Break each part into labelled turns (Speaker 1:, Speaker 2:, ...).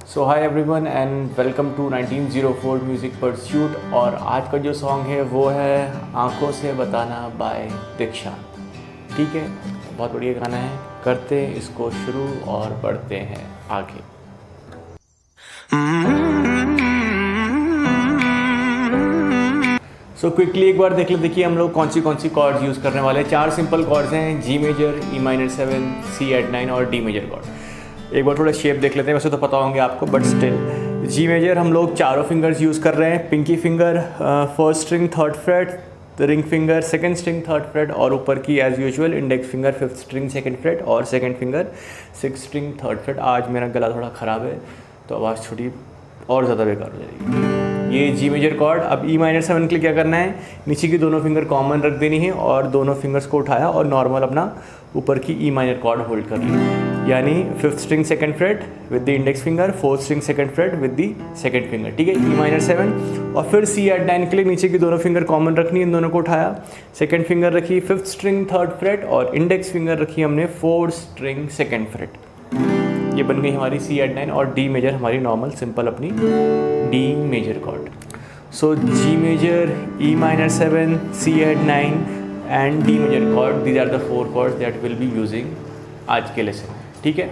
Speaker 1: So hi everyone and welcome to 1904 music pursuit. और आज का जो सॉन्ग है वो है आंखों से बताना बाय दीक्षा। ठीक है, बहुत बढ़िया गाना है। करते इसको शुरू और बढ़ते हैं आगे। सो क्विकली एक बार देख ले, देखिए हम लोग कौन सी कॉर्ड्स यूज़ करने वाले हैं। 4 सिंपल कॉर्ड्स हैं, जी major, E minor 7, C add 9 और डी मेजर कॉर्ड। एक बार थोड़ा शेप देख लेते हैं, वैसे तो पता होंगे आपको बट स्टिल। जी मेजर हम लोग चारों फिंगर्स यूज़ कर रहे हैं। Pinky finger first string third fret, ring finger second string third fret और ऊपर की as usual index finger fifth string second fret और second finger six string third fret. आज मेरा गला थोड़ा ख़राब है तो आवाज़ थोड़ी और ज़्यादा बेकार हो जाएगी। ये जी मेजर कॉर्ड। अब ई माइनर 7 के लिए क्या करना है, नीचे की दोनों फिंगर कॉमन रख देनी है और दोनों फिंगर्स को उठाया और नॉर्मल अपना ऊपर की ई माइनर कॉर्ड होल्ड कर ली, यानी fifth string second freight with the index finger, fourth string second freight with the second finger. ठीक है, ई माइनर 7। और फिर सी एट 9 के लिए नीचे की दोनों फिंगर कॉमन रखनी, इन दोनों को उठाया, सेकंड फिंगर रखी फिफ्थ स्ट्रिंग थर्ड फ्रेट और इंडेक्स फिंगर रखी हमने फोर्थ स्ट्रिंग सेकंड फ्रेट। ये बन गई हमारी सी एट 9 और डी मेजर हमारी नॉर्मल सिंपल अपनी D major chord. So G major, E minor 7, C add 9 and D major chord, these are the 4 chords that will be using आज के lesson. ठीक है,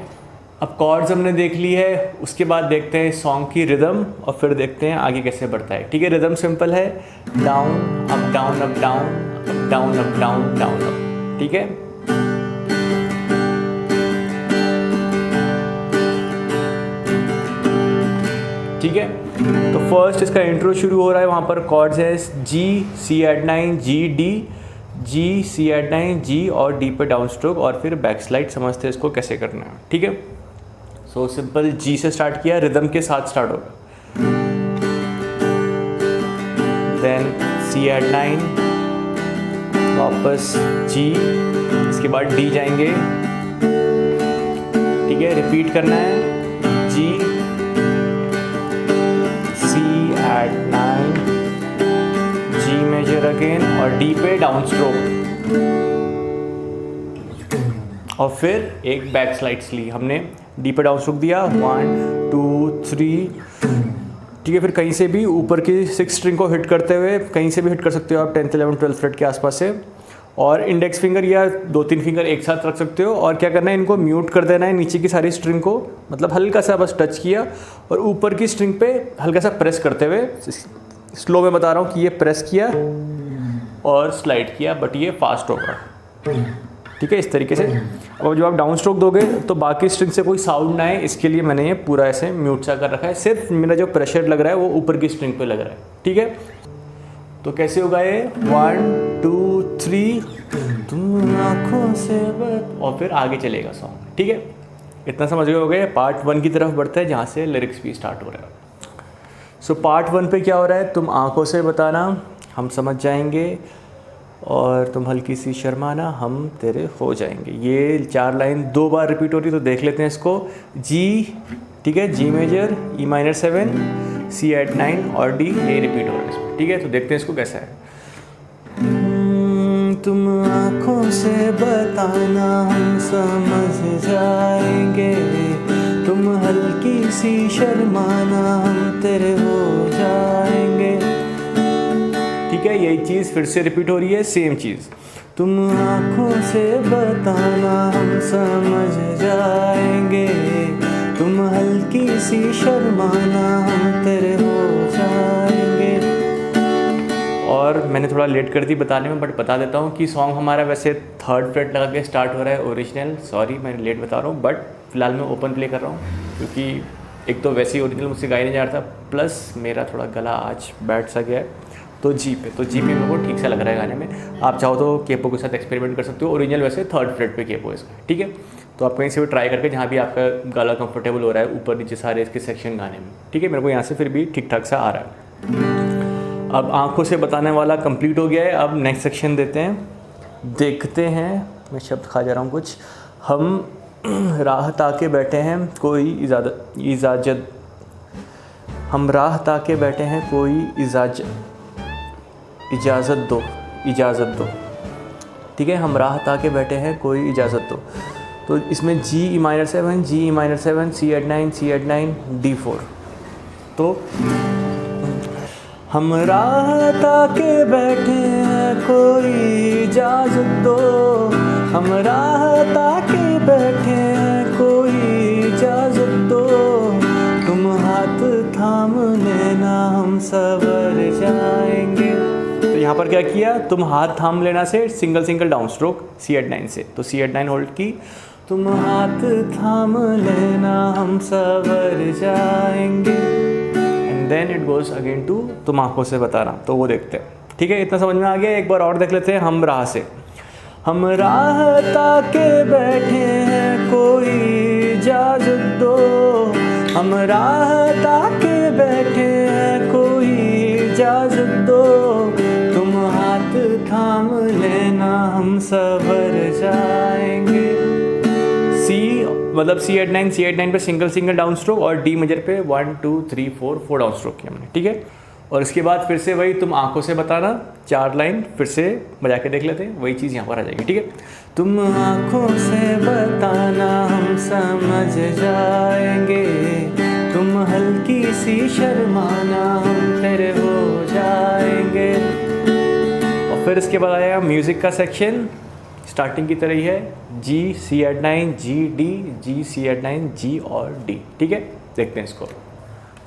Speaker 1: अब कॉर्ड्स हमने देख ली है, उसके बाद देखते हैं सॉन्ग की रिदम और फिर देखते हैं आगे कैसे बढ़ता है। ठीक है, रिदम सिंपल है, down up down up down up down up down down up. ठीक है, ठीक है। तो फर्स्ट इसका इंट्रो शुरू हो रहा है, वहाँ पर कॉर्ड्स है जी, सी एट 9, जी, डी, जी, सी एट 9, जी और डी पे डाउन स्ट्रोक और फिर बैक स्लाइड। समझते हैं इसको कैसे करना है। ठीक है, सो सिंपल जी से स्टार्ट किया, रिदम के साथ स्टार्ट होगा, देन सी एट 9, वापस जी, इसके बाद डी जाएंगे। ठीक है, रिपीट करना है, जी, एट 9, जी मेजर अगेन और डी पे डाउन स्ट्रोक और फिर एक बैक स्लाइड्स ली हमने, डी पे डाउन स्ट्रोक दिया 1 2 3। ठीक है, फिर कहीं से भी ऊपर की सिक्स स्ट्रिंग को हिट करते हुए, कहीं से भी हिट कर सकते हो आप 10th 11th 12th फ्रेट के आसपास से, और इंडेक्स फिंगर या 2-3 फिंगर एक साथ रख सकते हो। और क्या करना है, इनको म्यूट कर देना है, नीचे की सारी स्ट्रिंग को, मतलब हल्का सा बस टच किया और ऊपर की स्ट्रिंग पे हल्का सा प्रेस करते हुए, स्लो में बता रहा हूँ कि ये प्रेस किया और स्लाइड किया, बट ये फास्ट होगा। ठीक है, इस तरीके से। और जब आप डाउन स्ट्रोक दोगे तो बाकी स्ट्रिंग से कोई साउंड ना आए, इसके लिए मैंने ये पूरा ऐसे म्यूट सा कर रखा है। सिर्फ मेरा जो प्रेशर लग रहा है वो ऊपर की स्ट्रिंग पे लग रहा है। ठीक है, तो कैसे होगा ये 1 2 3, तुम आँखों से और फिर आगे चलेगा सॉन्ग। ठीक है, इतना समझ गए हो गए। पार्ट 1 की तरफ बढ़ता है जहाँ से लिरिक्स भी स्टार्ट हो रहा है। सो पार्ट 1 पे क्या हो रहा है, तुम आँखों से बताना हम समझ जाएंगे और तुम हल्की सी शर्माना हम तेरे हो जाएंगे। ये 4 लाइन 2 बार रिपीट हो रही, तो देख लेते हैं इसको। जी, ठीक है, जी major, E minor 7, C add 9 और डी, ये रिपीट हो रहा है इसमें। ठीक है, तो देखते हैं इसको कैसा है। तुम आँखों से बताना हम समझ जाएंगे, तुम हल्की सी शर्माना हम तेरे हो जाएंगे। ठीक है, यही चीज़ फिर से रिपीट हो रही है, सेम चीज़। तुम आँखों से बताना हम समझ जाएंगे, तुम हल्की सी शर्माना हम तेरे हो जाएंगे। और मैंने थोड़ा लेट कर दी बताने में, बट बता देता हूँ कि सॉन्ग हमारा वैसे थर्ड फ्रेट लगा के स्टार्ट हो रहा है ओरिजिनल। सॉरी मैंने लेट बता रहा हूँ, बट फिलहाल मैं ओपन प्ले कर रहा हूँ क्योंकि एक तो वैसे ही ओरिजिनल मुझसे गाया नहीं जा रहा था, प्लस मेरा थोड़ा गला आज बैठ सा गया है। तो जी पे मेरे को ठीक सा लग रहा है गाने में। आप चाहो तो केपो के साथ एक्सपेरिमेंट कर सकते हो, ओरिजिनल वैसे थर्ड फ्रेट पे केपो है इसका। ठीक है, तो आप कहीं से भी ट्राई करके जहाँ भी आपका गला कंफर्टेबल हो रहा है, ऊपर नीचे सारे इसके सेक्शन गाने में। ठीक है, मेरे को यहाँ से फिर भी ठीक ठाक सा आ रहा है। अब आँखों से बताने वाला कंप्लीट हो गया है। अब नेक्स्ट सेक्शन देते हैं, देखते हैं। मैं शब्द खा जा रहा हूँ कुछ। हम राह ताके बैठे हैं कोई इजाज़त, हम राह ताके बैठे हैं कोई इजाज़त दो, इजाज़त दो। ठीक है, हम राह ताके बैठे हैं कोई इजाज़त दो। तो इसमें जी ई माइनर 7, जी ई माइनर 7, सी एट 9, सी एट 9, D4। तो हम राह ताके बैठे हैं कोई इजाज़त दो, हम राह ताके बैठे हैं कोई इजाज़त दो, तुम हाथ थाम लेना हम सवर जाएंगे। तो यहाँ पर क्या किया, तुम हाथ थाम लेना से सिंगल सिंगल डाउन स्ट्रोक सी एट 9 से, तो सी एट 9 होल्ड की, तुम हाथ थाम लेना हम सवर जाएंगे, and then it goes again to तुम आंखों से बताना। तो वो देखते हैं, ठीक है, इतना समझ में आ गया। एक बार और देख लेते हैं हम राह से। हम राह ताके बैठे हैं कोई इजाज़त दो, हम राह ताके बैठे हैं कोई इजाज़त दो, तुम हाथ थाम लेना हम सवर जाएंगे। सी मतलब सी एट 9 पे सिंगल सिंगल डाउन स्ट्रोक और डी मेजर पे 1 2 3 4 डाउन स्ट्रोक किया हमने, ठीक है। और इसके बाद फिर से वही तुम आंखों से बताना, 4 लाइन फिर से बजा के देख लेते हैं, वही चीज़ यहाँ पर आ जाएगी, ठीक है। तुम आंखों से बताना हम समझ जाएंगे, तुम हल्की सी शर्माना हम तेरे हो जाएंगे। और फिर इसके बाद आएगा म्यूज़िक का सेक्शन, स्टार्टिंग की तरह ही है, जी सी एट 9, जी डी, जी सी एट 9, जी और डी, ठीक है। देखते हैं इसको।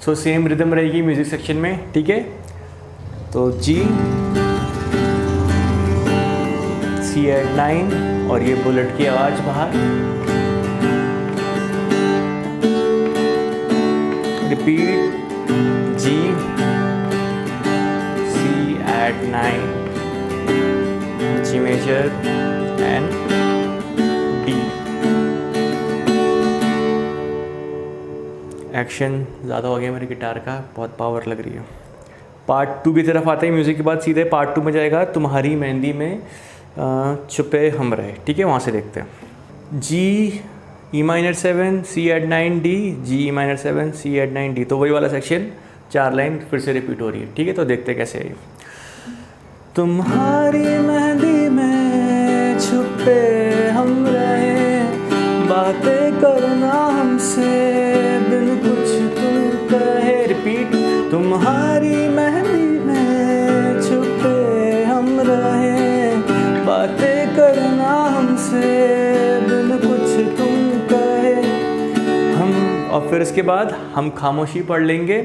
Speaker 1: सो सेम रिदम रहेगी म्यूज़िक सेक्शन में, ठीक है। तो जी सी एट 9 और ये बुलेट की आवाज़ बाहर, repeat, G C add 9, G major and D. Action ज़्यादा हो गया मेरे गिटार का, बहुत पावर लग रही है। पार्ट 2 की तरफ आते हैं म्यूज़िक के बाद, सीधे पार्ट 2 में जाएगा तुम्हारी मेहंदी में छुपे हम रहे, ठीक है। वहाँ से देखते हैं। जी ई माइनर 7, सी एट 9, डी, जी ई माइनर 7, सी एट 9, डी। तो वही वाला सेक्शन, 4 लाइन फिर से रिपीट हो रही है, ठीक है। तो देखते हैं कैसे है। तुम्हारी मेहंदी में छुपे हम रहे, बातें करना हमसे बिन कुछ तुम कहे, रिपीट। तुम्हारी मेहंदी में छुपे हम रहे, बातें करना हमसे बिन कुछ तुम कहे हम। और फिर इसके बाद हम खामोशी पढ़ लेंगे।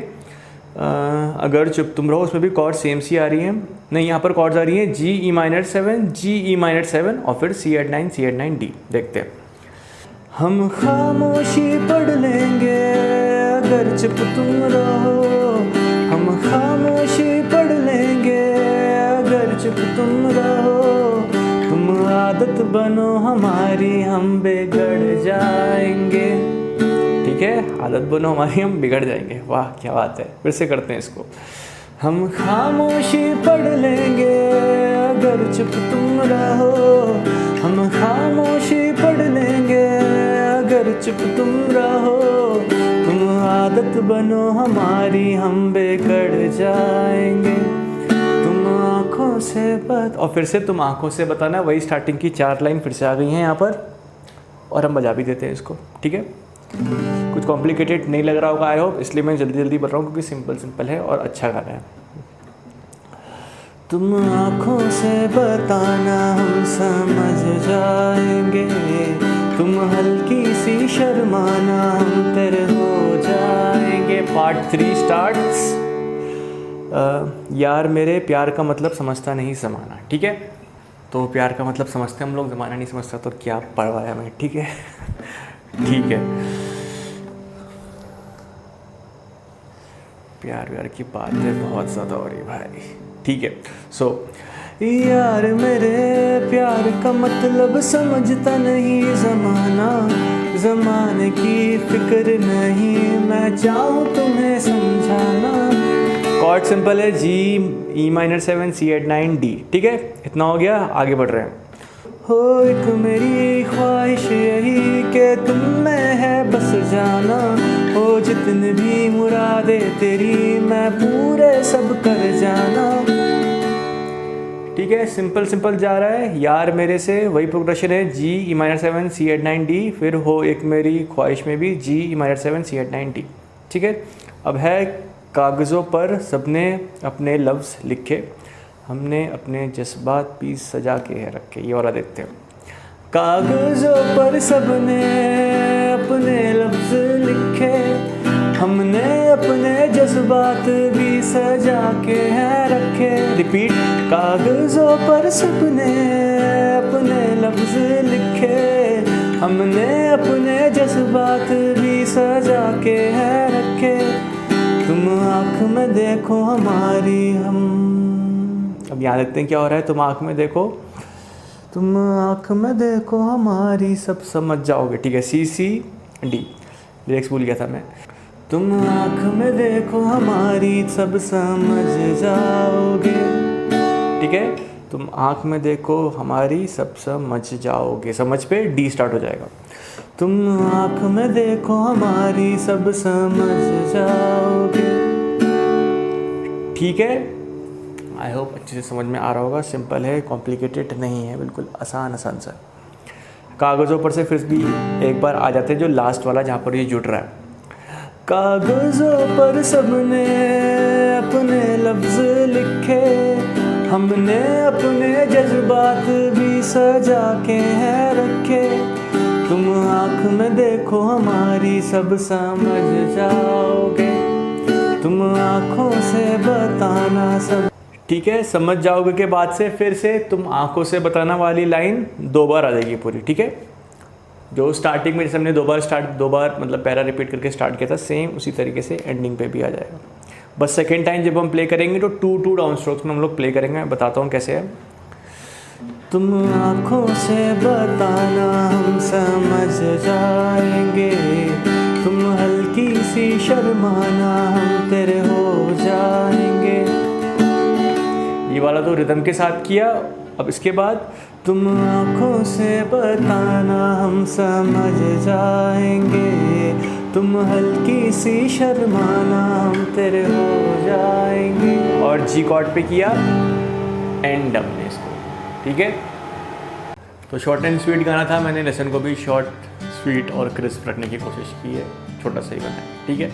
Speaker 1: अगर चुप तुम रहो, उसमें भी कॉर्ड सेम सी आ रही हैं, नहीं यहाँ पर कॉर्ड्स आ रही हैं जी ई माइनर 7, जी ई माइनर 7 और फिर सी एट 9, सी एट 9, डी। देखते हैं। हम खामोशी पढ़ लेंगे अगर चुप तुम रहो, हम खामोशी पढ़ लेंगे अगर चुप तुम रहो, तुम आदत बनो हमारी हम बिगड़ जाएंगे, ठीक है। आदत बनो हमारी हम बिगड़ जाएंगे। वाह क्या बात है, फिर से करते हैं इसको। हम खामोशी पढ़ लेंगे अगर चुप तुम रहो, हम खामोशी पढ़ लेंगे अगर चुप तुम रहो, तुम आदत बनो हमारी हम बिगड़ जाएंगे, तुम आँखों से और फिर से तुम आँखों से बताना, वही स्टार्टिंग की 4 लाइन फिर से आ गई हैं यहाँ पर, और हम बजा भी देते हैं इसको, ठीक है। कुछ कॉम्प्लिकेटेड नहीं लग रहा होगा आई होप, इसलिए मैं जल्दी जल्दी बोल रहा हूँ क्योंकि सिंपल है और अच्छा गाना है। तुम आँखों से बताना हम समझ जाएंगे, तुम हल्की सी शर्माना हम तेरे हो जाएंगे। Part 3 starts. यार मेरे प्यार का मतलब समझता नहीं ज़माना, ठीक है। तो प्यार का मतलब समझते हम लोग, ज़माना नहीं समझता, तो क्या पढ़वाया मैं, ठीक है। ठीक है, प्यार की बातें बहुत ज़्यादा हो रही भाई, ठीक है। सो यार मेरे प्यार का मतलब समझता नहीं ज़माना, ज़माने की फिक्र नहीं मैं चाहूँ तुम्हें समझाना। कॉर्ड सिंपल है, जी ई माइनर 7, सी एट 9, डी, ठीक है। इतना हो गया, आगे बढ़ रहे हैं। हो एक मेरी ख्वाहिश यही कि तुम में है बस जाना, हो जितने भी मुरादे तेरी मैं पूरे सब कर जाना, ठीक है, सिंपल सिंपल जा रहा है यार मेरे से, वही प्रोग्रेशन है जी ई माइनर 7 सी एट 9 डी, फिर हो एक मेरी ख्वाहिश में भी जी ई माइनर 7 सी एट 9 डी। ठीक है, अब है कागज़ों पर सबने अपने लफ्ज़ लिखे, हमने अपने जज्बात भी सजा के रखे। ये वाला देखते हैं। कागज़ों पर सबने अपने लफ्ज़ लिखे, हमने अपने जज्बात भी सजा के हैं रखे। रिपीट, कागज़ों पर सबने अपने लफ्ज़ लिखे, हमने अपने जज्बात भी सजा के हैं रखे। तुम आँख में देखो हमारी, हम अब यहाँ देखते हैं क्या हो रहा है। तुम आँख में देखो, तुम आँख में देखो हमारी, सब समझ जाओगे। ठीक है, सी सी डी, लिरिक्स भूल गया था मैं। तुम आँख में देखो हमारी, सब समझ जाओगे। ठीक है, तुम आँख में देखो हमारी, सब समझ जाओगे। समझ पे डी स्टार्ट हो जाएगा। तुम आँख में देखो हमारी, सब समझ जाओगे। ठीक है, आई होप अच्छे से समझ में आ रहा होगा। सिंपल है, कॉम्प्लिकेटेड नहीं है, बिल्कुल आसान आसान सा। कागज़ों पर से फिर भी एक बार आ जाते हैं जो लास्ट वाला, जहाँ पर ये जुड़ रहा है। कागज़ों पर सबने अपने लफ्ज़ लिखे, हमने अपने जज्बात भी सजा के हैं रखे। तुम आँख में देखो हमारी, सब समझ जाओगे। तुम आँखों से बताना सब। ठीक है, समझ जाओगे के बाद से फिर से तुम आंखों से बताना वाली लाइन 2 बार आ जाएगी पूरी। ठीक है, जो स्टार्टिंग में जैसे हमने 2 बार मतलब पैरा रिपीट करके स्टार्ट किया था, सेम उसी तरीके से एंडिंग पे भी आ जाएगा। बस सेकेंड टाइम जब हम प्ले करेंगे तो 2 डाउन स्ट्रोक्स में हम लोग प्ले करेंगे। मैं बताता हूँ कैसे है। तुम आंखों से बताना हम समझ जाएंगे, तुम हल्की सी शर्माना हम तेरे हो जाएंगे। ये वाला तो रिदम के साथ किया। अब इसके बाद तुम आँखों से बताना हम समझ जाएंगे, तुम हल्की सी शर्माना हम तेरे हो जाएंगे। और जी कॉर्ड पे किया एंड हमने इसको। ठीक है, तो शॉर्ट एंड स्वीट गाना था। मैंने लेसन को भी शॉर्ट स्वीट और क्रिस्प रखने की कोशिश की है, छोटा सा ही बनाया। ठीक है,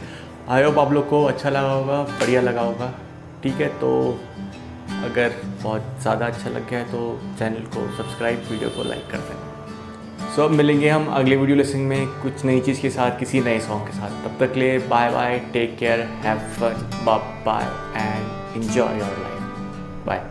Speaker 1: आई होप आप लोग को अच्छा लगा होगा, बढ़िया लगा होगा। ठीक है, तो अगर बहुत ज़्यादा अच्छा लग गया है तो चैनल को सब्सक्राइब, वीडियो को लाइक कर देना। सो अब मिलेंगे हम अगले वीडियो लेसन में कुछ नई चीज़ के साथ, किसी नए सॉन्ग के साथ। तब तक के लिए bye bye, take care, have fun, bye bye and enjoy your life. Bye.